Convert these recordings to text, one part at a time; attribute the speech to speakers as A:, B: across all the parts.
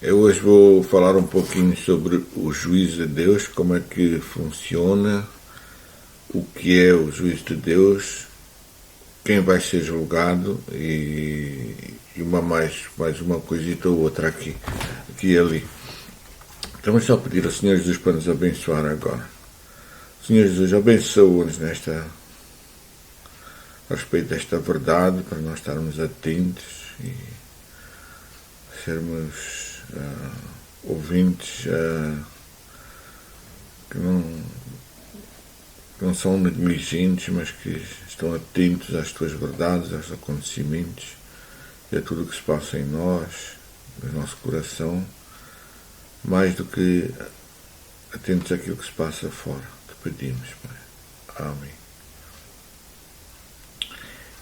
A: Eu hoje vou falar um pouquinho sobre o juízo de Deus, como é que funciona, o que é o juízo de Deus, quem vai ser julgado e mais uma coisita ou outra aqui e ali. Então vamos só pedir ao Senhor Jesus para nos abençoar agora. Senhor Jesus, abençoa-nos a respeito desta verdade, para nós estarmos atentos e sermos ouvintes que não são negligentes, mas que estão atentos às tuas verdades, aos acontecimentos e a tudo o que se passa em nós, no nosso coração, mais do que atentos àquilo que se passa fora. Te pedimos, Pai. Amém.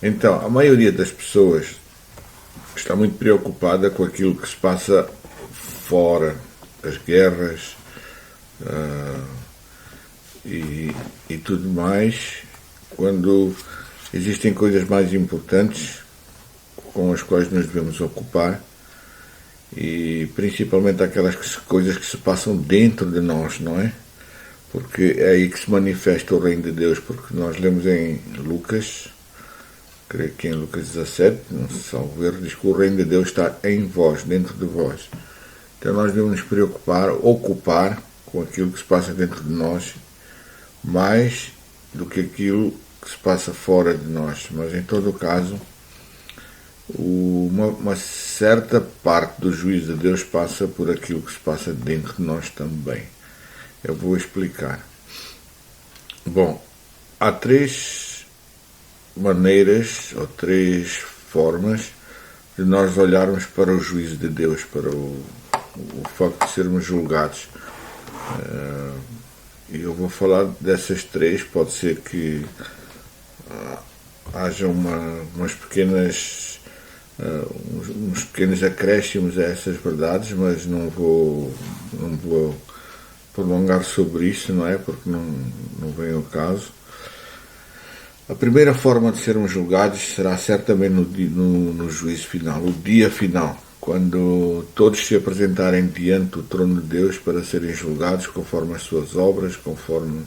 A: Então, a maioria das pessoas está muito preocupada com aquilo que se passa fora, as guerras e tudo mais, quando existem coisas mais importantes com as quais nos devemos ocupar, e principalmente aquelas coisas que se passam dentro de nós, não é? Porque é aí que se manifesta o reino de Deus, porque nós lemos em Lucas, creio que em Lucas 17, não se salvo erro, diz que o reino de Deus está em vós, dentro de vós. Então nós devemos nos preocupar, ocupar com aquilo que se passa dentro de nós, mais do que aquilo que se passa fora de nós. Mas em todo o caso, uma certa parte do juízo de Deus passa por aquilo que se passa dentro de nós também. Eu vou explicar. Bom, há três maneiras ou três formas de nós olharmos para o juízo de Deus, para o facto de sermos julgados. E eu vou falar dessas três. Pode ser que haja uns pequenos acréscimos a essas verdades, mas não vou prolongar sobre isso, não é? Porque não vem ao caso. A primeira forma de sermos julgados será certamente no juízo final, o dia final, quando todos se apresentarem diante do trono de Deus para serem julgados conforme as suas obras, conforme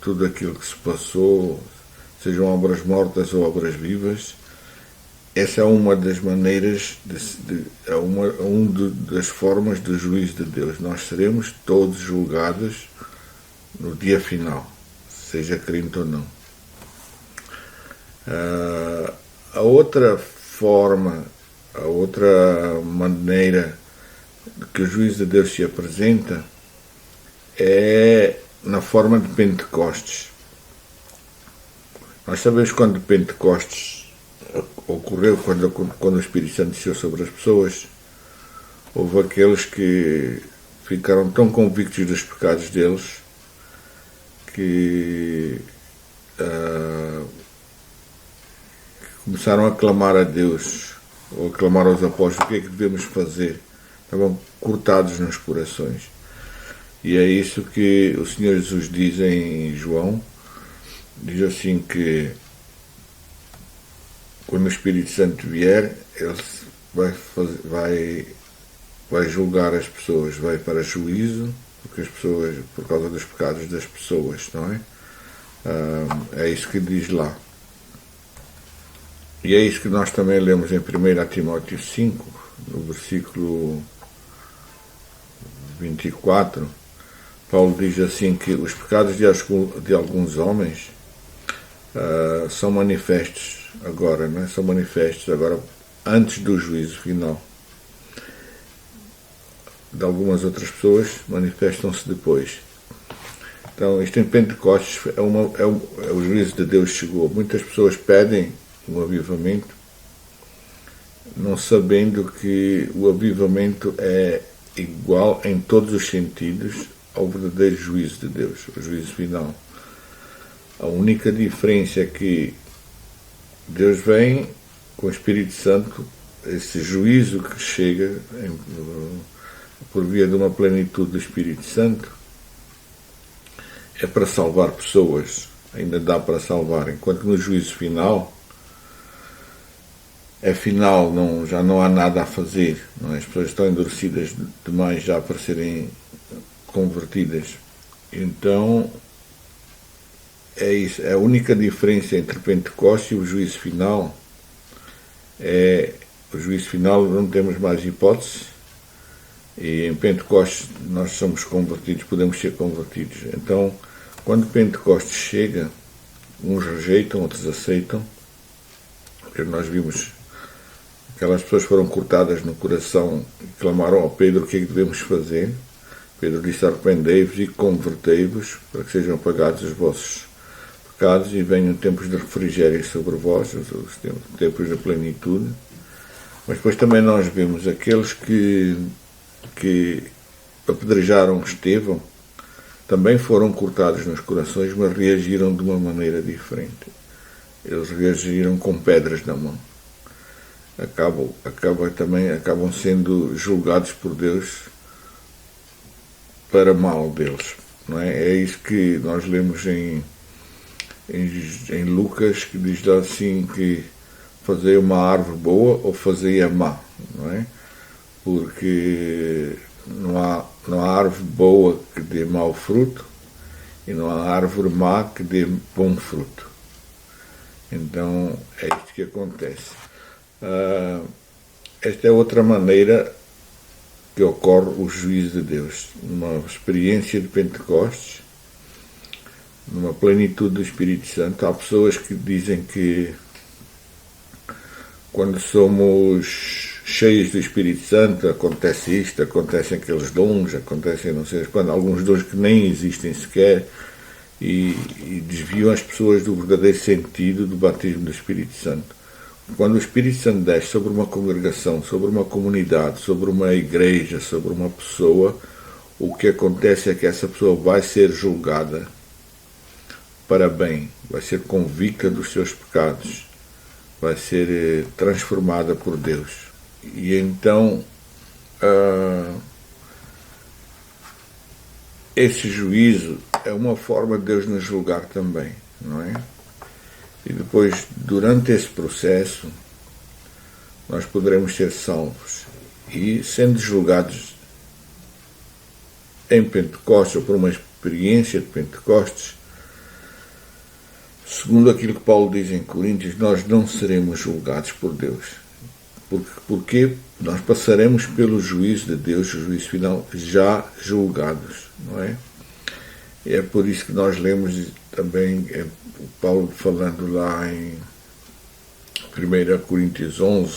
A: tudo aquilo que se passou, sejam obras mortas ou obras vivas. Essa é uma das maneiras, das formas do juízo de Deus. Nós seremos todos julgados no dia final, seja crente ou não. A outra forma, a outra maneira que o juízo de Deus se apresenta é na forma de Pentecostes. Nós sabemos quando Pentecostes ocorreu, quando o Espírito Santo desceu sobre as pessoas, houve aqueles que ficaram tão convictos dos pecados deles que começaram a clamar a Deus, ou a clamar aos apóstolos: o que é que devemos fazer? Estavam cortados nos corações. E é isso que o Senhor Jesus diz em João. Diz assim que quando o Espírito Santo vier, ele vai julgar as pessoas, vai para juízo, porque as pessoas, por causa dos pecados das pessoas, não é? É isso que diz lá. E é isso que nós também lemos em 1 Timóteo 5, no versículo 24. Paulo diz assim que os pecados de alguns homens são manifestos agora, não é? São manifestos agora antes do juízo final. De algumas outras pessoas manifestam-se depois. Então, isto em Pentecostes o juízo de Deus chegou. Muitas pessoas pedem um avivamento, não sabendo que o avivamento é igual em todos os sentidos ao verdadeiro juízo de Deus, o juízo final. A única diferença é que Deus vem com o Espírito Santo, esse juízo que chega por via de uma plenitude do Espírito Santo, é para salvar pessoas, ainda dá para salvar, enquanto que no juízo final afinal já não há nada a fazer, não é? As pessoas estão endurecidas demais já para serem convertidas. Então é isso, a única diferença entre Pentecostes e o juízo final é o juízo final, não temos mais hipóteses, e em Pentecostes nós somos convertidos, podemos ser convertidos. Então, quando Pentecostes chega, uns rejeitam, outros aceitam. Nós vimos aquelas pessoas foram cortadas no coração e clamaram ao Pedro: o que é que devemos fazer? Pedro disse: arrependei-vos e convertei-vos para que sejam apagados os vossos pecados e venham tempos de refrigério sobre vós, os tempos da plenitude. Mas depois também nós vemos aqueles que apedrejaram Estevão, também foram cortados nos corações, mas reagiram de uma maneira diferente. Eles reagiram com pedras na mão. Acabam sendo julgados por Deus para mal deles. Não é? É isso que nós lemos em Lucas, que diz lá assim que fazer uma árvore boa ou fazer a má, não é? Porque não há árvore boa que dê mau fruto e não há árvore má que dê bom fruto. Então é isto que acontece. Esta é outra maneira que ocorre o juízo de Deus, numa experiência de Pentecostes, numa plenitude do Espírito Santo. Há pessoas que dizem que quando somos cheios do Espírito Santo acontece isto, acontecem aqueles dons, acontecem não sei quando, alguns dons que nem existem sequer, e desviam as pessoas do verdadeiro sentido do batismo do Espírito Santo. Quando o Espírito Santo desce sobre uma congregação, sobre uma comunidade, sobre uma igreja, sobre uma pessoa, o que acontece é que essa pessoa vai ser julgada para bem, vai ser convicta dos seus pecados, vai ser transformada por Deus. E então esse juízo é uma forma de Deus nos julgar também, não é? E depois, durante esse processo, nós poderemos ser salvos. E sendo julgados em Pentecostes, ou por uma experiência de Pentecostes, segundo aquilo que Paulo diz em Coríntios, nós não seremos julgados por Deus. Porque nós passaremos pelo juízo de Deus, o juízo final, já julgados, não é? E é por isso que nós lemos também o Paulo falando lá em 1 Coríntios 11,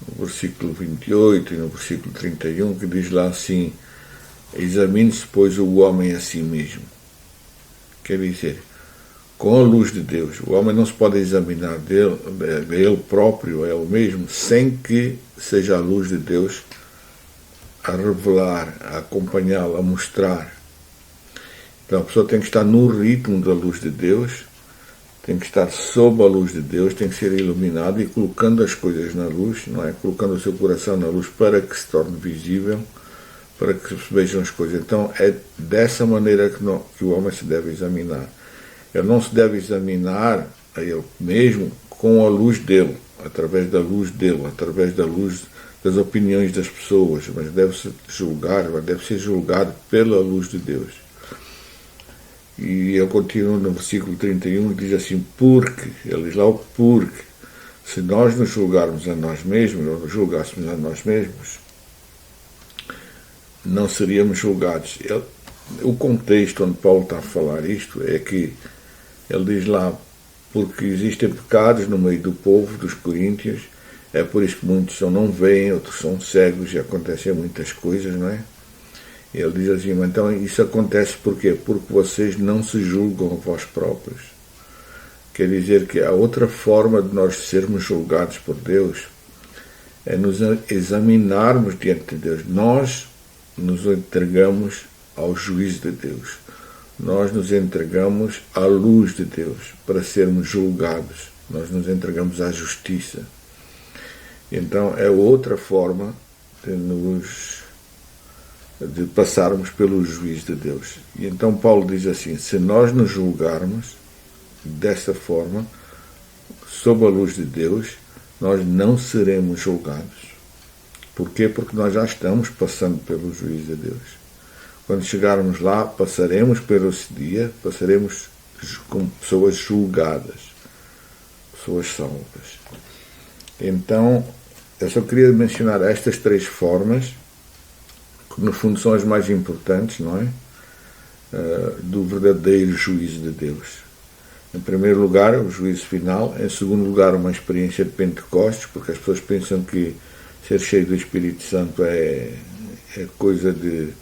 A: no versículo 28 e no versículo 31, que diz lá assim: examine-se, pois, o homem a si mesmo. Quer dizer, com a luz de Deus, o homem não se pode examinar ele próprio, ele mesmo, sem que seja a luz de Deus a revelar, a acompanhá-lo, a mostrar. Então a pessoa tem que estar no ritmo da luz de Deus, tem que estar sob a luz de Deus, tem que ser iluminado e colocando as coisas na luz, não é? Colocando o seu coração na luz para que se torne visível, para que se vejam as coisas. Então é dessa maneira que o homem se deve examinar. Ele não se deve examinar a ele mesmo com a luz dele, através da luz dele, através da luz das opiniões das pessoas, mas deve ser julgado pela luz de Deus. E eu continuo no versículo 31, que diz assim: porque, ele diz lá o porque, se nós nos julgarmos a nós mesmos, ou nos julgássemos a nós mesmos, não seríamos julgados. O contexto onde Paulo está a falar isto é que ele diz lá, porque existem pecados no meio do povo, dos coríntios, é por isso que muitos não veem, outros são cegos, e acontecem muitas coisas, não é? Ele diz assim: então isso acontece por quê? Porque vocês não se julgam a vós próprios. Quer dizer que a outra forma de nós sermos julgados por Deus é nos examinarmos diante de Deus. Nós nos entregamos ao juízo de Deus. Nós nos entregamos à luz de Deus para sermos julgados. Nós nos entregamos à justiça. Então é outra forma de passarmos pelo juízo de Deus. E então Paulo diz assim: se nós nos julgarmos desta forma, sob a luz de Deus, nós não seremos julgados. Porquê? Porque nós já estamos passando pelo juízo de Deus. Quando chegarmos lá, passaremos por esse dia, passaremos como pessoas julgadas, pessoas salvas. Então, eu só queria mencionar estas 3 formas, que no fundo são as mais importantes, não é? Do verdadeiro juízo de Deus. Em primeiro lugar, o juízo final. Em segundo lugar, uma experiência de Pentecostes, porque as pessoas pensam que ser cheio do Espírito Santo é coisa de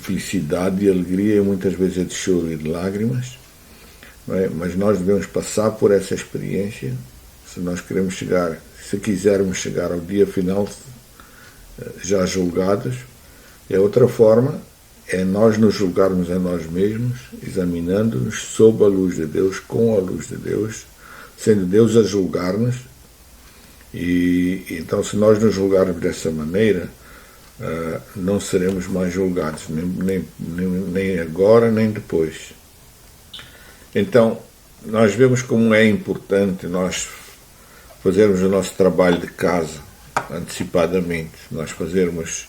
A: felicidade e alegria, e muitas vezes é de choro e de lágrimas, não é? Mas nós devemos passar por essa experiência se nós queremos chegar, se quisermos chegar ao dia final já julgados. E a outra forma é nós nos julgarmos a nós mesmos, examinando-nos sob a luz de Deus, com a luz de Deus, sendo Deus a julgar-nos. E então, se nós nos julgarmos dessa maneira, não seremos mais julgados, nem agora, nem depois. Então, nós vemos como é importante nós fazermos o nosso trabalho de casa antecipadamente, nós fazermos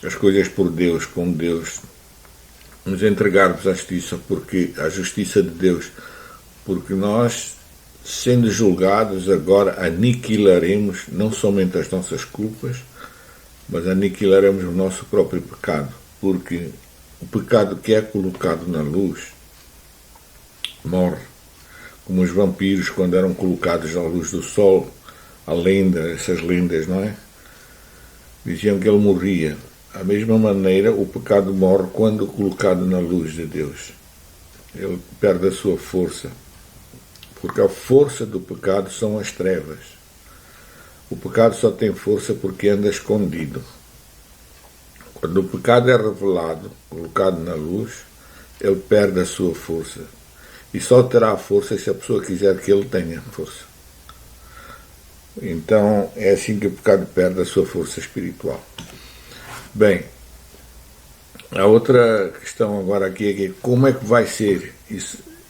A: as coisas por Deus, com Deus, nos entregarmos à justiça de Deus, porque nós, sendo julgados, agora aniquilaremos não somente as nossas culpas, mas aniquilaremos o nosso próprio pecado, porque o pecado que é colocado na luz morre, como os vampiros quando eram colocados à luz do sol, essas lendas, não é? Diziam que ele morria. Da mesma maneira, o pecado morre quando colocado na luz de Deus. Ele perde a sua força, porque a força do pecado são as trevas. O pecado só tem força porque anda escondido. Quando o pecado é revelado, colocado na luz, ele perde a sua força. E só terá força se a pessoa quiser que ele tenha força. Então, é assim que o pecado perde a sua força espiritual. Bem, a outra questão agora aqui é que como é que vai ser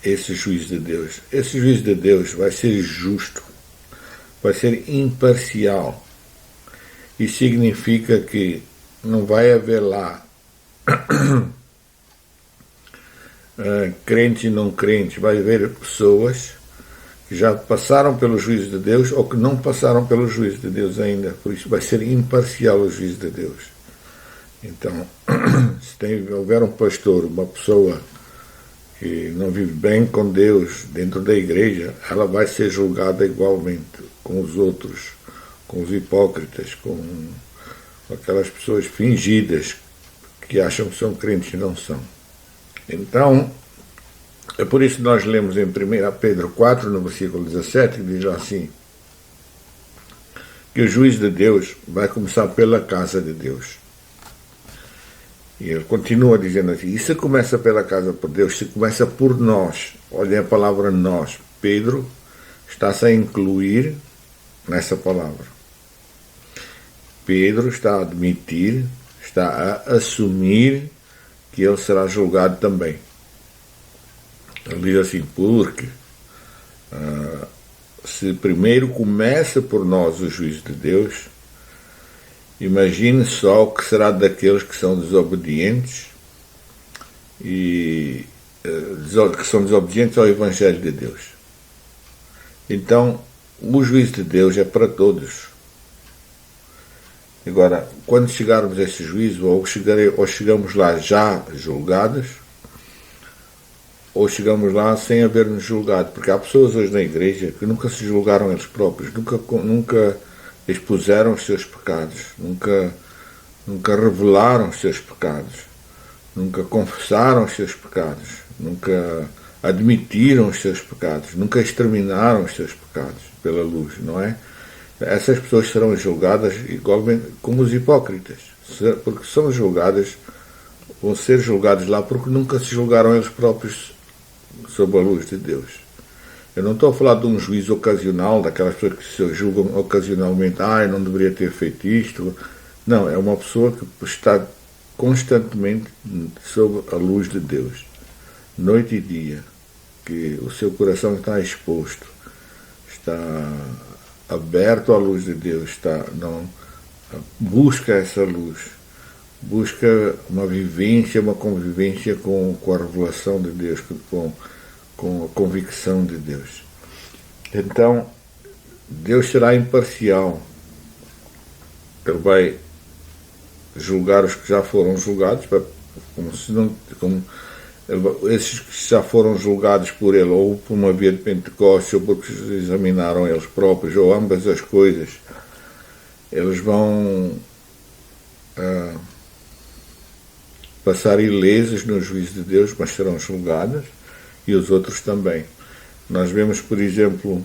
A: esse juízo de Deus? Esse juízo de Deus vai ser justo, vai ser imparcial. Isso significa que não vai haver lá crentes e não crentes, vai haver pessoas que já passaram pelo juízo de Deus ou que não passaram pelo juízo de Deus ainda. Por isso vai ser imparcial o juízo de Deus. Então, se houver um pastor, uma pessoa que não vive bem com Deus dentro da igreja, ela vai ser julgada igualmente com os outros, com os hipócritas, com aquelas pessoas fingidas que acham que são crentes e não são. Então, é por isso que nós lemos em 1 Pedro 4, no versículo 17, que diz assim, que o juízo de Deus vai começar pela casa de Deus. E ele continua dizendo assim, e se começa pela casa por Deus, se começa por nós, olhem a palavra nós, Pedro está-se a incluir nessa palavra. Pedro está a admitir, está a assumir que ele será julgado também. Ele diz assim, porque se primeiro começa por nós o juízo de Deus, imagine só o que será daqueles que são desobedientes que são desobedientes ao Evangelho de Deus. Então, o juízo de Deus é para todos. Agora, quando chegarmos a esse juízo, ou chegamos lá já julgados, ou chegamos lá sem haver-nos julgado, porque há pessoas hoje na igreja que nunca se julgaram eles próprios, nunca expuseram os seus pecados, nunca revelaram os seus pecados, nunca confessaram os seus pecados, nunca admitiram os seus pecados, nunca exterminaram os seus pecados pela luz, não é? Essas pessoas serão julgadas igualmente como os hipócritas, porque vão ser julgados lá porque nunca se julgaram eles próprios sob a luz de Deus. Eu não estou a falar de um juízo ocasional, daquelas pessoas que se julgam ocasionalmente, eu não deveria ter feito isto. Não, é uma pessoa que está constantemente sob a luz de Deus, noite e dia, que o seu coração está exposto, está aberto à luz de Deus, busca essa luz, busca uma vivência, uma convivência com a revelação de Deus, com a convicção de Deus. Então, Deus será imparcial. Ele vai julgar os que já foram julgados, esses que já foram julgados por ele, ou por uma via de Pentecostes, ou porque se examinaram eles próprios, ou ambas as coisas, eles vão passar ilesos no juízo de Deus, mas serão julgados, e os outros também. Nós vemos, por exemplo,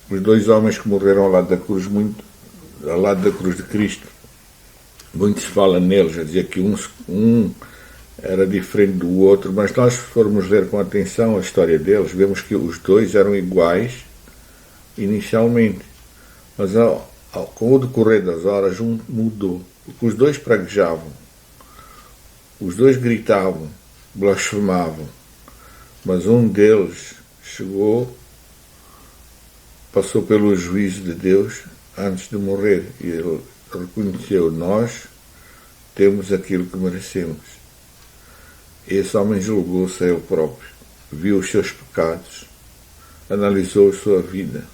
A: os 2 homens que morreram ao lado da cruz de Cristo. Muito se fala neles, a dizer que um era diferente do outro, mas nós, se formos ler com atenção a história deles, vemos que os 2 eram iguais inicialmente, mas com o decorrer das horas um mudou, porque os 2 praguejavam, os 2 gritavam, blasfemavam, mas um deles passou pelo juízo de Deus antes de morrer, e ele reconheceu: nós temos aquilo que merecemos. Esse homem julgou-se a ele próprio, viu os seus pecados, analisou a sua vida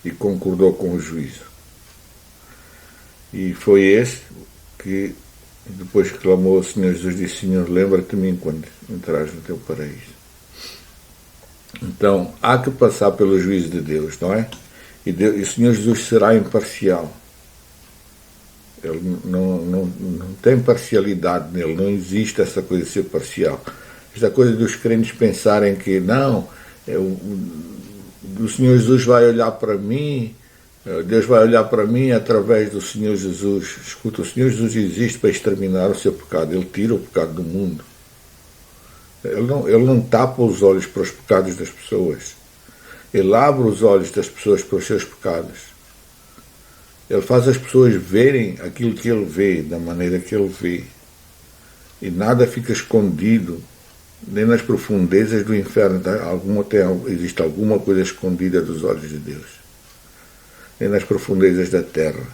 A: e concordou com o juízo. E foi esse que, depois que clamou ao Senhor Jesus, disse: Senhor, lembra-te de mim quando entrares no teu paraíso. Então, há que passar pelo juízo de Deus, não é? E o Senhor Jesus será imparcial. Ele não tem parcialidade nele, não existe essa coisa de ser parcial. Esta coisa dos crentes pensarem que não, o Senhor Jesus vai olhar para mim, Deus vai olhar para mim através do Senhor Jesus. Escuta, o Senhor Jesus existe para exterminar o seu pecado, Ele tira o pecado do mundo. Ele não tapa os olhos para os pecados das pessoas, Ele abre os olhos das pessoas para os seus pecados. Ele faz as pessoas verem aquilo que Ele vê, da maneira que Ele vê. E nada fica escondido, nem nas profundezas do inferno. Existe alguma coisa escondida dos olhos de Deus. Nem nas profundezas da terra.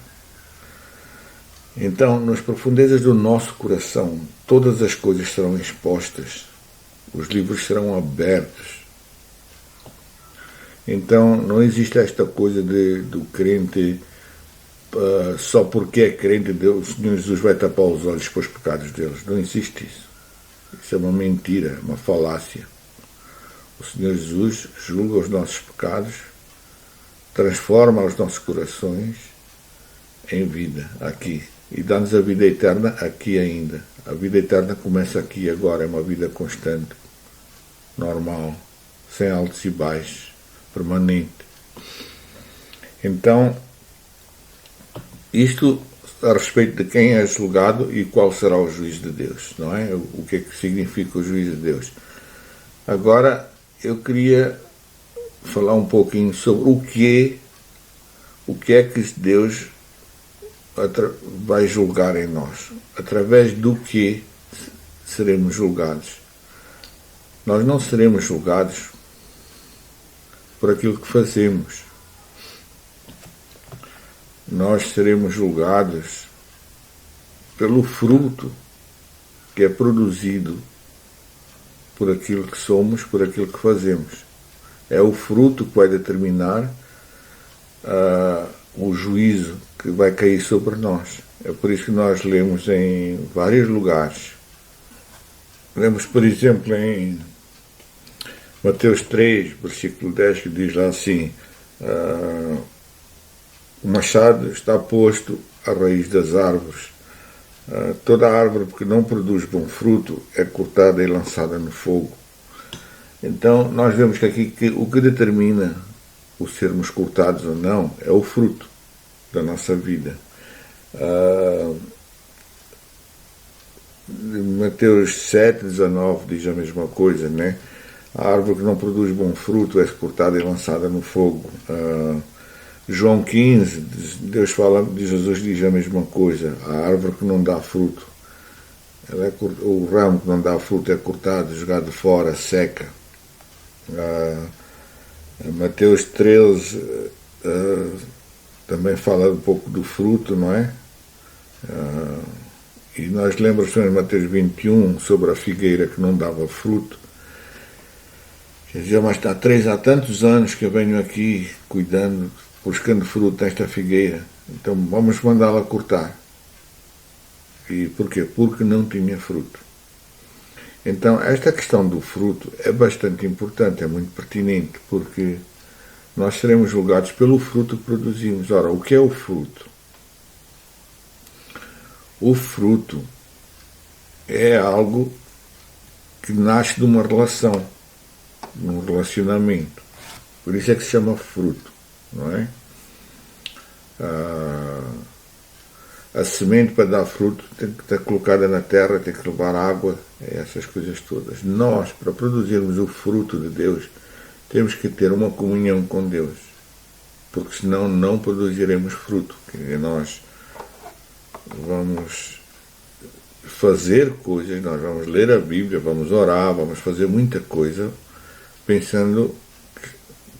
A: Então, nas profundezas do nosso coração, todas as coisas serão expostas. Os livros serão abertos. Então, não existe esta coisa do crente... só porque é crente, Deus, o Senhor Jesus vai tapar os olhos para os pecados deles. Não existe isso. Isso é uma mentira, uma falácia. O Senhor Jesus julga os nossos pecados, transforma os nossos corações em vida, aqui. E dá-nos a vida eterna aqui ainda. A vida eterna começa aqui agora, é uma vida constante, normal, sem altos e baixos, permanente. Então, isto a respeito de quem é julgado e qual será o juízo de Deus, não é? O que é que significa o juízo de Deus. Agora, eu queria falar um pouquinho sobre o que é que Deus vai julgar em nós. Através do que seremos julgados. Nós não seremos julgados por aquilo que fazemos. Nós seremos julgados pelo fruto que é produzido por aquilo que somos, por aquilo que fazemos. É o fruto que vai determinar o juízo que vai cair sobre nós. É por isso que nós lemos em vários lugares. Lemos, por exemplo, em Mateus 3, versículo 10, que diz lá assim: o machado está posto à raiz das árvores. Toda árvore que não produz bom fruto é cortada e lançada no fogo. Então, nós vemos que aqui o que determina o sermos cortados ou não é o fruto da nossa vida. Mateus 7,19 diz a mesma coisa, né? A árvore que não produz bom fruto é cortada e lançada no fogo. João 15, Jesus diz a mesma coisa. A árvore que não dá fruto o ramo que não dá fruto é cortado, jogado fora, seca. Mateus 13 também fala um pouco do fruto, não é? E nós lembramos também de Mateus 21 sobre a figueira que não dava fruto. Quer dizer, mas há tantos anos que eu venho aqui cuidando, buscando fruto nesta figueira, então vamos mandá-la cortar. E porquê? Porque não tinha fruto. Então, esta questão do fruto é bastante importante, é muito pertinente, porque nós seremos julgados pelo fruto que produzimos. Ora, o que é o fruto? O fruto é algo que nasce de uma relação, de um relacionamento. Por isso é que se chama fruto, não é? A semente para dar fruto tem que estar colocada na terra, tem que levar água, essas coisas todas. Nós, para produzirmos o fruto de Deus, temos que ter uma comunhão com Deus, porque senão não produziremos fruto. Nós vamos fazer coisas, nós vamos ler a Bíblia, vamos orar, vamos fazer muita coisa, pensando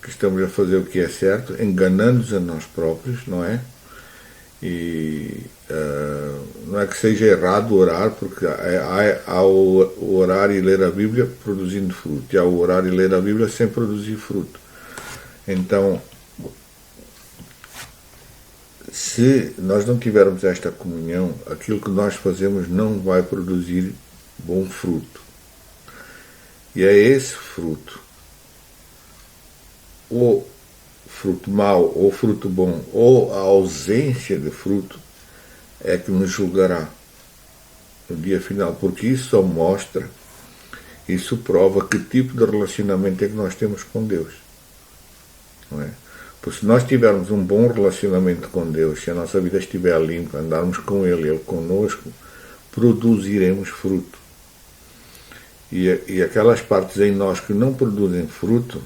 A: que estamos a fazer o que é certo, enganando-nos a nós próprios, não é? E não é que seja errado orar, porque há o orar e ler a Bíblia produzindo fruto, e há o orar e ler a Bíblia sem produzir fruto. Então, se nós não tivermos esta comunhão, aquilo que nós fazemos não vai produzir bom fruto. E é esse fruto, ou fruto mau, ou fruto bom, ou a ausência de fruto, é que nos julgará no dia final, porque isso só mostra, isso prova que tipo de relacionamento é que nós temos com Deus, não é? Porque se nós tivermos um bom relacionamento com Deus, se a nossa vida estiver limpa, andarmos com Ele conosco, produziremos fruto. E aquelas partes em nós que não produzem fruto,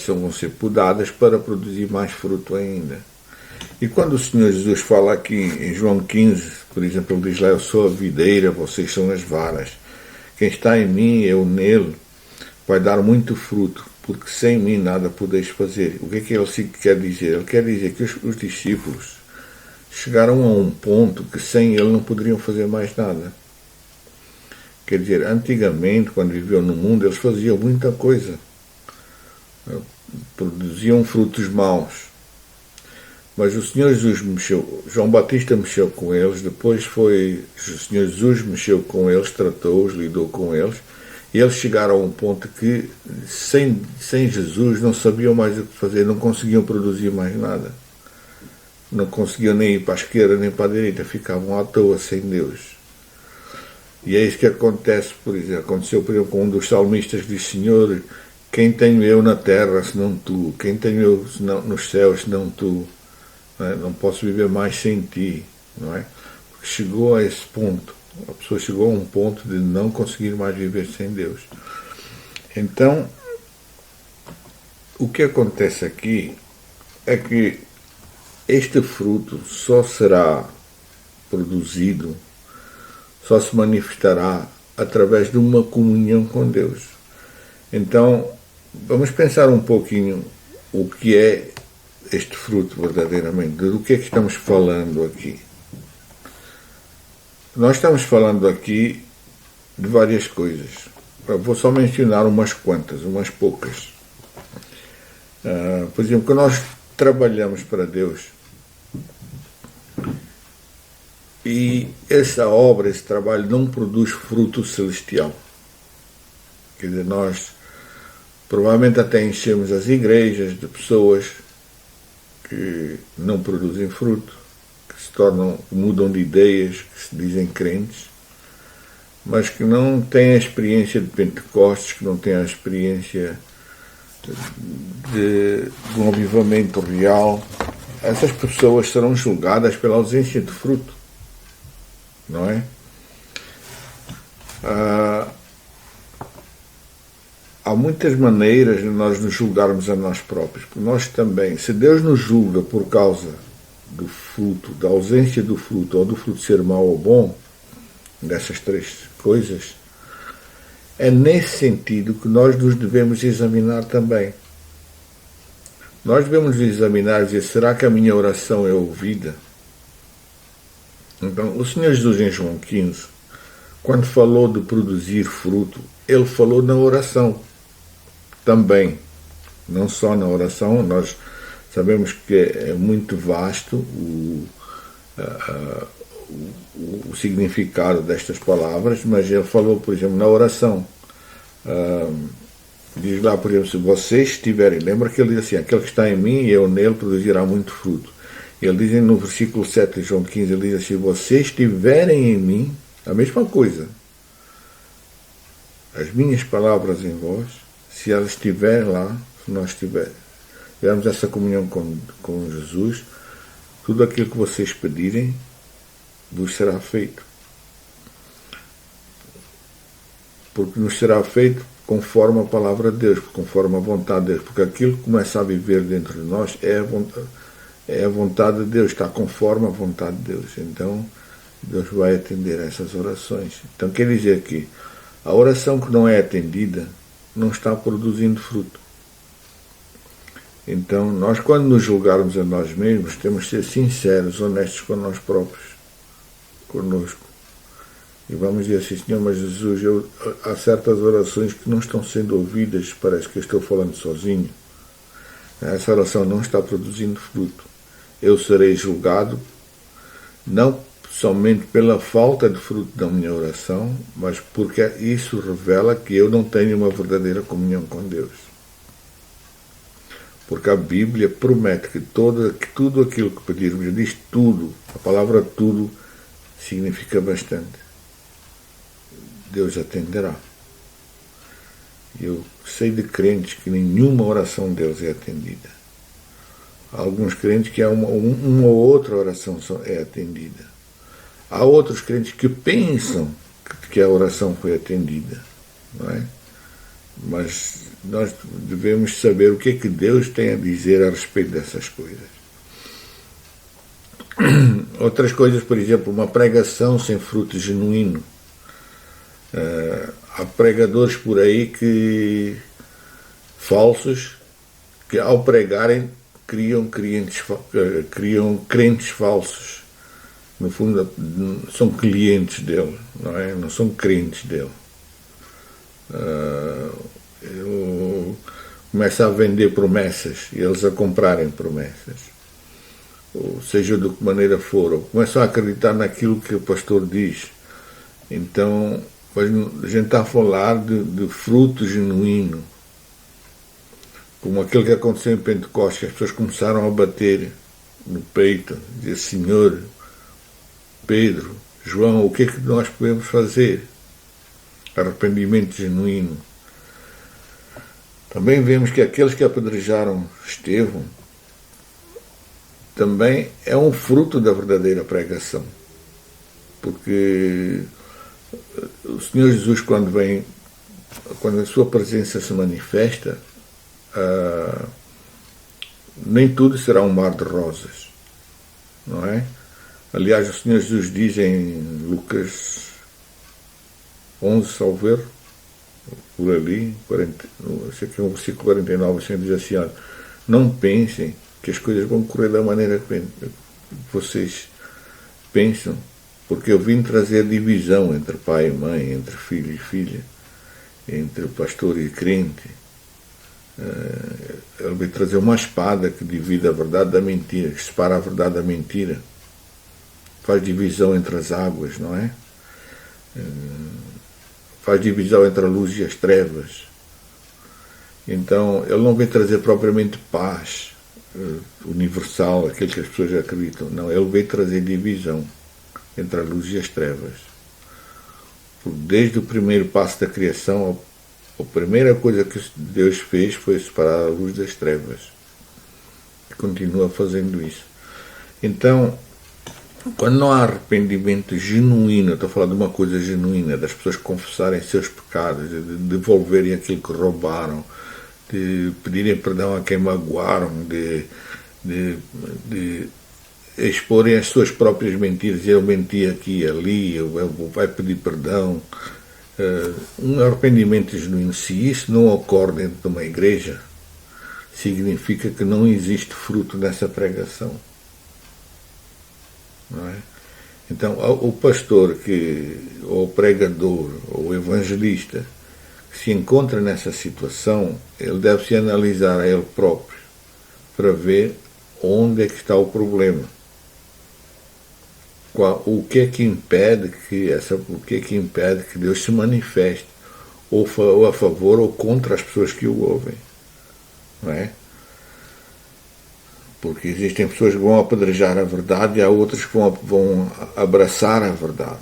A: vão ser podadas para produzir mais fruto ainda. E quando o Senhor Jesus fala aqui em João 15, por exemplo, ele diz lá: eu sou a videira, vocês são as varas. Quem está em mim, eu nele, vai dar muito fruto, porque sem mim nada podeis fazer. O que é que ele quer dizer? Ele quer dizer que os discípulos chegaram a um ponto que sem ele não poderiam fazer mais nada. Quer dizer, antigamente, quando viviam no mundo, eles faziam muita coisa. Produziam frutos maus. Mas o Senhor Jesus mexeu, João Batista mexeu com eles, depois o Senhor Jesus mexeu com eles, tratou-os, lidou com eles, e eles chegaram a um ponto que sem Jesus não sabiam mais o que fazer, não conseguiam produzir mais nada. Não conseguiam nem ir para a esquerda nem para a direita, ficavam à toa sem Deus. E é isso que acontece, por exemplo, aconteceu por exemplo com um dos salmistas que diz: Senhor, quem tenho eu na terra senão tu? Quem tenho eu nos céus senão tu? Não posso viver mais sem ti, não é? Porque chegou a esse ponto, a pessoa chegou a um ponto de não conseguir mais viver sem Deus. Então, o que acontece aqui é que este fruto só será produzido, só se manifestará através de uma comunhão com Deus. Então, vamos pensar um pouquinho o que é este fruto verdadeiramente, do que é que estamos falando aqui. Nós estamos falando aqui de várias coisas. Vou só mencionar umas quantas, umas poucas. Por exemplo, quando nós trabalhamos para Deus, e essa obra, esse trabalho não produz fruto celestial. Quer dizer, nós provavelmente até enchemos as igrejas de pessoas que não produzem fruto, que se tornam, mudam de ideias, que se dizem crentes, mas que não têm a experiência de Pentecostes, que não têm a experiência de um avivamento real. Essas pessoas serão julgadas pela ausência de fruto, não é? Há muitas maneiras de nós nos julgarmos a nós próprios, porque nós também, se Deus nos julga por causa do fruto, da ausência do fruto, ou do fruto ser mau ou bom, dessas três coisas, é nesse sentido que nós nos devemos examinar também. Nós devemos examinar e dizer, será que a minha oração é ouvida? Então, o Senhor Jesus em João 15, quando falou de produzir fruto, ele falou na oração também. Não só na oração, nós sabemos que é muito vasto o significado destas palavras, mas ele falou, por exemplo, na oração. Diz lá, por exemplo, se vocês estiverem, lembra que ele diz assim, aquele que está em mim e eu nele produzirá muito fruto. Ele diz no versículo 7 de João 15, ele diz assim, se vocês estiverem em mim, a mesma coisa, as minhas palavras em vós, se elas estiverem lá, se nós tivermos essa comunhão com Jesus, tudo aquilo que vocês pedirem vos será feito. Porque nos será feito conforme a palavra de Deus, conforme a vontade de Deus, porque aquilo que começa a viver dentro de nós é a vontade de Deus, está conforme a vontade de Deus. Então, Deus vai atender a essas orações. Então, quer dizer que a oração que não é atendida não está produzindo fruto. Então, nós, quando nos julgarmos a nós mesmos, temos de ser sinceros, honestos com nós próprios, conosco. E vamos dizer assim, Senhor, mas Jesus, há certas orações que não estão sendo ouvidas, parece que eu estou falando sozinho. Essa oração não está produzindo fruto. Eu serei julgado, não somente pela falta de fruto da minha oração, mas porque isso revela que eu não tenho uma verdadeira comunhão com Deus. Porque a Bíblia promete que tudo aquilo que pedirmos, diz tudo, a palavra tudo significa bastante. Deus atenderá. Eu sei de crentes que nenhuma oração de Deus é atendida. Há alguns crentes que uma ou outra oração é atendida. Há outros crentes que pensam que a oração foi atendida, não é? Mas nós devemos saber o que é que Deus tem a dizer a respeito dessas coisas. Outras coisas, por exemplo, uma pregação sem fruto genuíno. Há pregadores por aí falsos que ao pregarem criam crentes falsos. No fundo são clientes dele, não é? Não são crentes dele. Começa a vender promessas e eles a comprarem promessas, ou seja de que maneira for, ou começam a acreditar naquilo que o pastor diz. Então a gente está a falar de fruto genuíno, como aquele que aconteceu em Pentecostes, que as pessoas começaram a bater no peito, dizer, Senhor, Pedro, João, o que é que nós podemos fazer? Arrependimento genuíno. Também vemos que aqueles que apedrejaram Estevão também é um fruto da verdadeira pregação, porque o Senhor Jesus, quando a sua presença se manifesta, nem tudo será um mar de rosas, não é? Aliás, o Senhor Jesus diz em Lucas 11, salvo erro, por ali, sei que é o versículo 49, o Senhor diz assim, olha, não pensem que as coisas vão correr da maneira que vocês pensam, porque eu vim trazer divisão entre pai e mãe, entre filho e filha, entre pastor e crente. Ele veio trazer uma espada que divide a verdade da mentira, que separa a verdade da mentira, faz divisão entre as águas, não é? Faz divisão entre a luz e as trevas. Então, ele não veio trazer propriamente paz universal, aquele que as pessoas acreditam. Não, ele veio trazer divisão entre a luz e as trevas. Porque desde o primeiro passo da criação, a primeira coisa que Deus fez foi separar a luz das trevas. E continua fazendo isso. Então, quando não há arrependimento genuíno, eu estou a falar de uma coisa genuína, das pessoas confessarem seus pecados, de devolverem aquilo que roubaram, de pedirem perdão a quem magoaram, exporem as suas próprias mentiras. Eu menti aqui e ali, eu vai pedir perdão. Um arrependimento genuíno, se isso não ocorre dentro de uma igreja, significa que não existe fruto nessa pregação. Não é? Então, o pastor, ou o pregador, ou o evangelista, que se encontra nessa situação, ele deve se analisar a ele próprio para ver onde é que está o problema. O que é que impede que Deus se manifeste, ou a favor ou contra as pessoas que o ouvem. Não é? Porque existem pessoas que vão apedrejar a verdade e há outras que vão abraçar a verdade.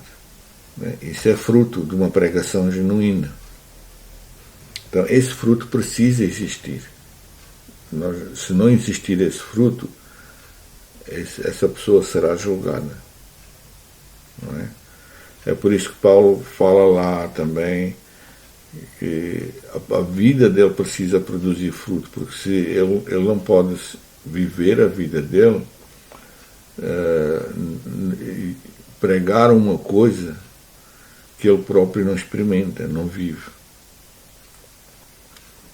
A: Né? Isso é fruto de uma pregação genuína. Então, esse fruto precisa existir. Se não existir esse fruto, essa pessoa será julgada. Não é? É por isso que Paulo fala lá também que a vida dele precisa produzir fruto, porque se ele não pode viver a vida dele, pregar uma coisa que ele próprio não experimenta, não vive.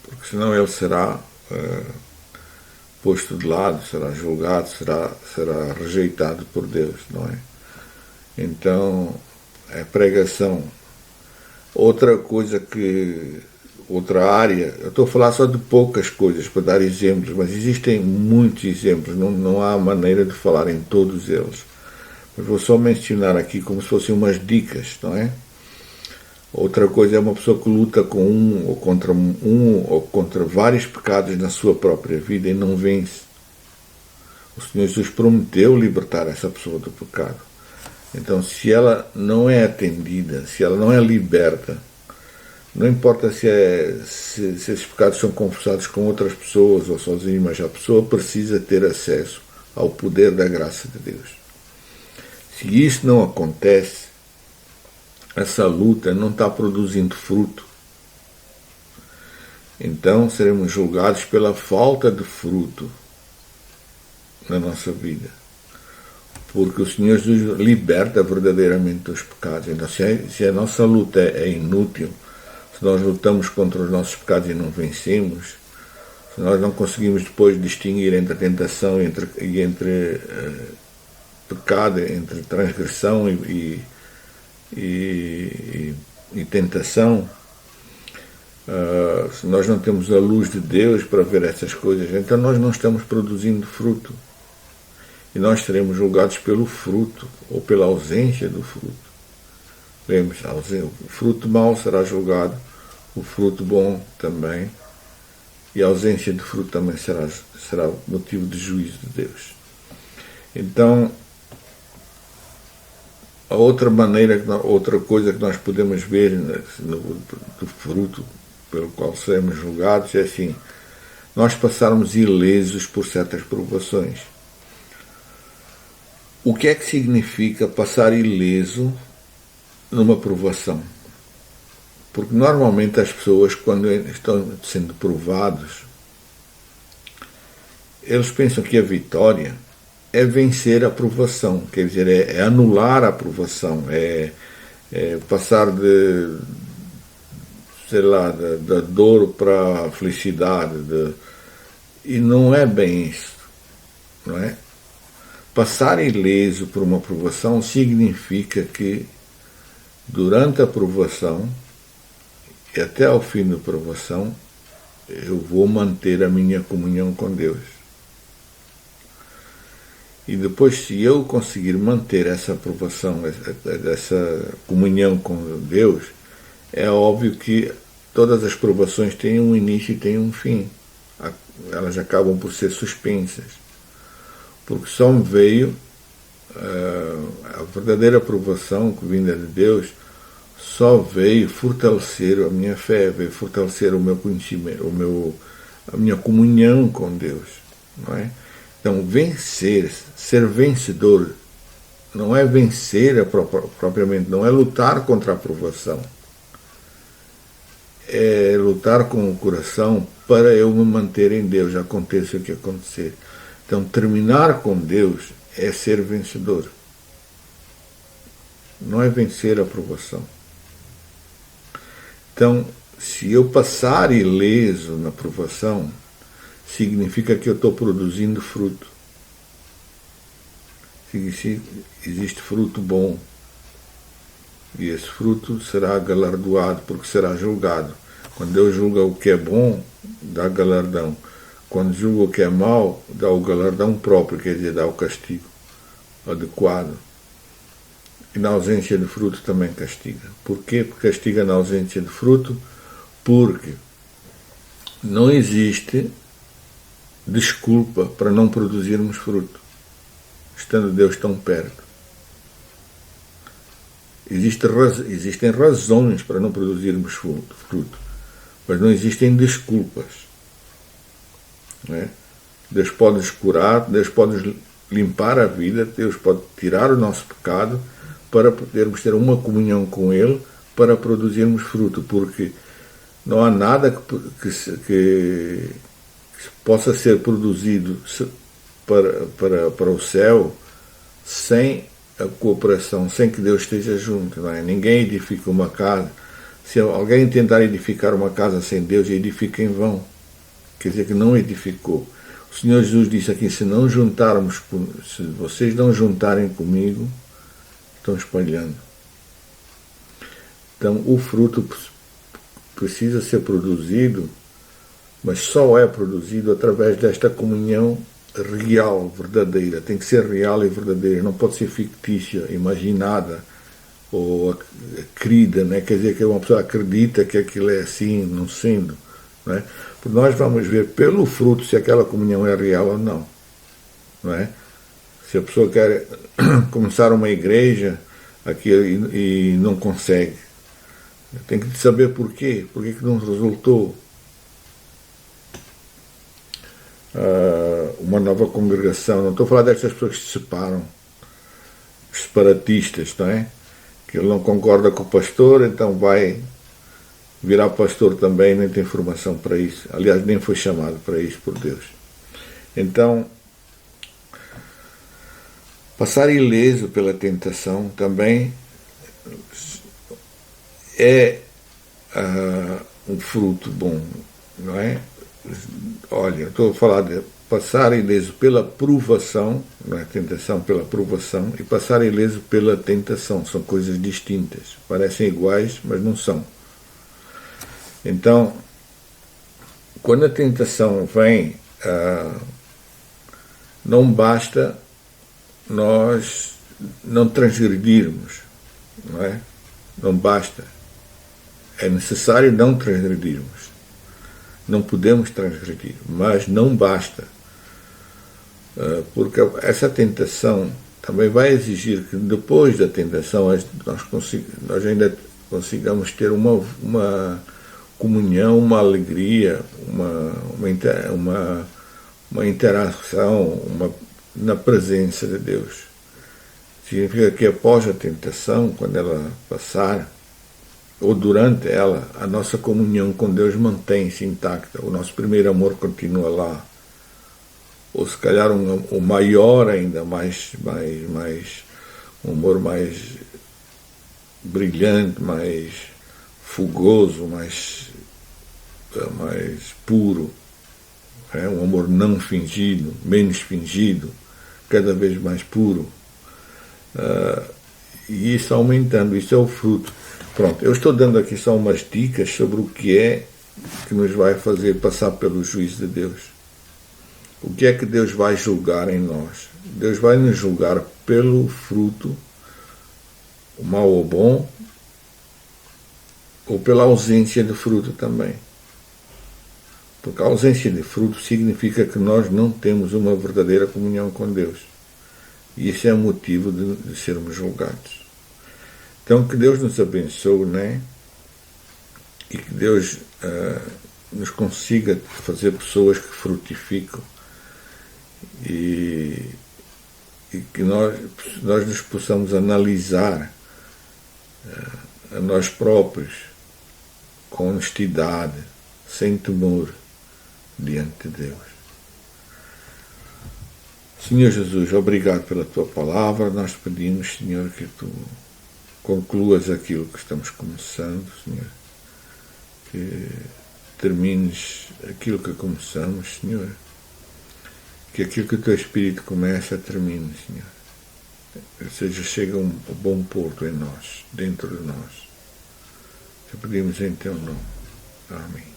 A: Porque senão ele será posto de lado, será julgado, será rejeitado por Deus, não é? Então, a pregação. Outra área, eu estou a falar só de poucas coisas para dar exemplos, mas existem muitos exemplos, não há maneira de falar em todos eles. Mas vou só mencionar aqui como se fossem umas dicas, não é? Outra coisa é uma pessoa que luta com ou contra vários pecados na sua própria vida e não vence. O Senhor Jesus prometeu libertar essa pessoa do pecado. Então, se ela não é atendida, se ela não é liberta, não importa se esses pecados são confessados com outras pessoas ou sozinho, mas a pessoa precisa ter acesso ao poder da graça de Deus. Se isso não acontece, essa luta não está produzindo fruto. Então, seremos julgados pela falta de fruto na nossa vida. Porque o Senhor Jesus liberta verdadeiramente dos pecados. Então, se a nossa luta é inútil, se nós lutamos contra os nossos pecados e não vencemos, se nós não conseguimos depois distinguir entre a tentação e entre pecado, entre transgressão e tentação, se nós não temos a luz de Deus para ver essas coisas, então nós não estamos produzindo fruto. E nós seremos julgados pelo fruto, ou pela ausência do fruto. Lembre-se, o fruto mau será julgado, o fruto bom também, e a ausência de fruto também será motivo de juízo de Deus. Então, a outra coisa que nós podemos ver do fruto pelo qual seremos julgados é assim: nós passarmos ilesos por certas provações. O que é que significa passar ileso numa provação? Porque normalmente as pessoas, quando estão sendo provados, eles pensam que a vitória é vencer a provação, quer dizer, é anular a provação, é passar da dor para a felicidade, e não é bem isso, não é? Passar ileso por uma provação significa que durante a provação e até ao fim da provação eu vou manter a minha comunhão com Deus. E depois, se eu conseguir manter essa aprovação, essa comunhão com Deus, é óbvio que todas as provações têm um início e têm um fim. Elas acabam por ser suspensas. Porque só me veio a verdadeira aprovação que vinda de Deus, só veio fortalecer a minha fé, veio fortalecer o meu conhecimento, a minha comunhão com Deus, não é? Então, ser vencedor, não é vencer propriamente, não é lutar contra a aprovação, é lutar com o coração para eu me manter em Deus, aconteça o que acontecer. Então, terminar com Deus é ser vencedor. Não é vencer a provação. Então, se eu passar ileso na provação, significa que eu estou produzindo fruto. Existe fruto bom. E esse fruto será galardoado, porque será julgado. Quando Deus julga o que é bom, dá galardão. Quando julga o que é mau, dá o galardão próprio, quer dizer, dá o castigo adequado. E na ausência de fruto também castiga. Por quê? Porque castiga na ausência de fruto, porque não existe desculpa para não produzirmos fruto, estando Deus tão perto. Existem razões para não produzirmos fruto, mas não existem desculpas. Não é? Deus pode nos curar, Deus pode nos limpar a vida, Deus pode tirar o nosso pecado para podermos ter uma comunhão com Ele, para produzirmos fruto, porque não há nada que possa ser produzido para o céu sem a cooperação, sem que Deus esteja junto. Não é? Ninguém edifica uma casa. Se alguém tentar edificar uma casa sem Deus, edifica em vão. Quer dizer que não edificou. O Senhor Jesus disse aqui, se vocês não juntarem comigo, estão espalhando. Então o fruto precisa ser produzido, mas só é produzido através desta comunhão real, verdadeira. Tem que ser real e verdadeira, não pode ser fictícia, imaginada ou crida, né? Quer dizer que uma pessoa acredita que aquilo é assim, não sendo. Não é? Porque nós vamos ver pelo fruto se aquela comunhão é real ou não. Não é? Se a pessoa quer começar uma igreja aqui e não consegue, tem que saber porquê, porque que não resultou. Uma nova congregação, não estou a falar destas pessoas que se separam, os separatistas, não é? Que ele não concorda com o pastor, então vai virar pastor também, nem tem formação para isso, aliás, nem foi chamado para isso por Deus. Então, passar ileso pela tentação também é um fruto bom, não é? Olha, estou a falar de passar ileso pela provação, não é tentação, pela provação, e passar ileso pela tentação, são coisas distintas, parecem iguais, mas não são. Então, quando a tentação vem, não basta nós não transgredirmos, não é? Não basta. É necessário não transgredirmos. Não podemos transgredir, mas não basta. Porque essa tentação também vai exigir que depois da tentação nós ainda consigamos ter uma comunhão, uma alegria, uma interação na presença de Deus. Significa que após a tentação, quando ela passar, ou durante ela, a nossa comunhão com Deus mantém-se intacta, o nosso primeiro amor continua lá, ou se calhar o maior ainda, um amor mais brilhante, mais fogoso, mais puro, um amor não fingido, menos fingido, cada vez mais puro, e isso aumentando, isso é o fruto. Pronto, eu estou dando aqui só umas dicas sobre o que é que nos vai fazer passar pelo juízo de Deus. O que é que Deus vai julgar em nós? Deus vai nos julgar pelo fruto, o mau ou bom, ou pela ausência de fruto também. Porque a ausência de fruto significa que nós não temos uma verdadeira comunhão com Deus. E isso é o motivo de sermos julgados. Então, que Deus nos abençoe, né? E que Deus nos consiga fazer pessoas que frutificam e que nós nos possamos analisar a nós próprios com honestidade, sem temor, diante de Deus. Senhor Jesus, obrigado pela tua palavra. Nós pedimos, Senhor, que tu concluas aquilo que estamos começando, Senhor. Que termines aquilo que começamos, Senhor. Que aquilo que o teu Espírito começa, termine, Senhor. Ou seja, chega um bom porto em nós, dentro de nós. Te pedimos em teu nome. Amém.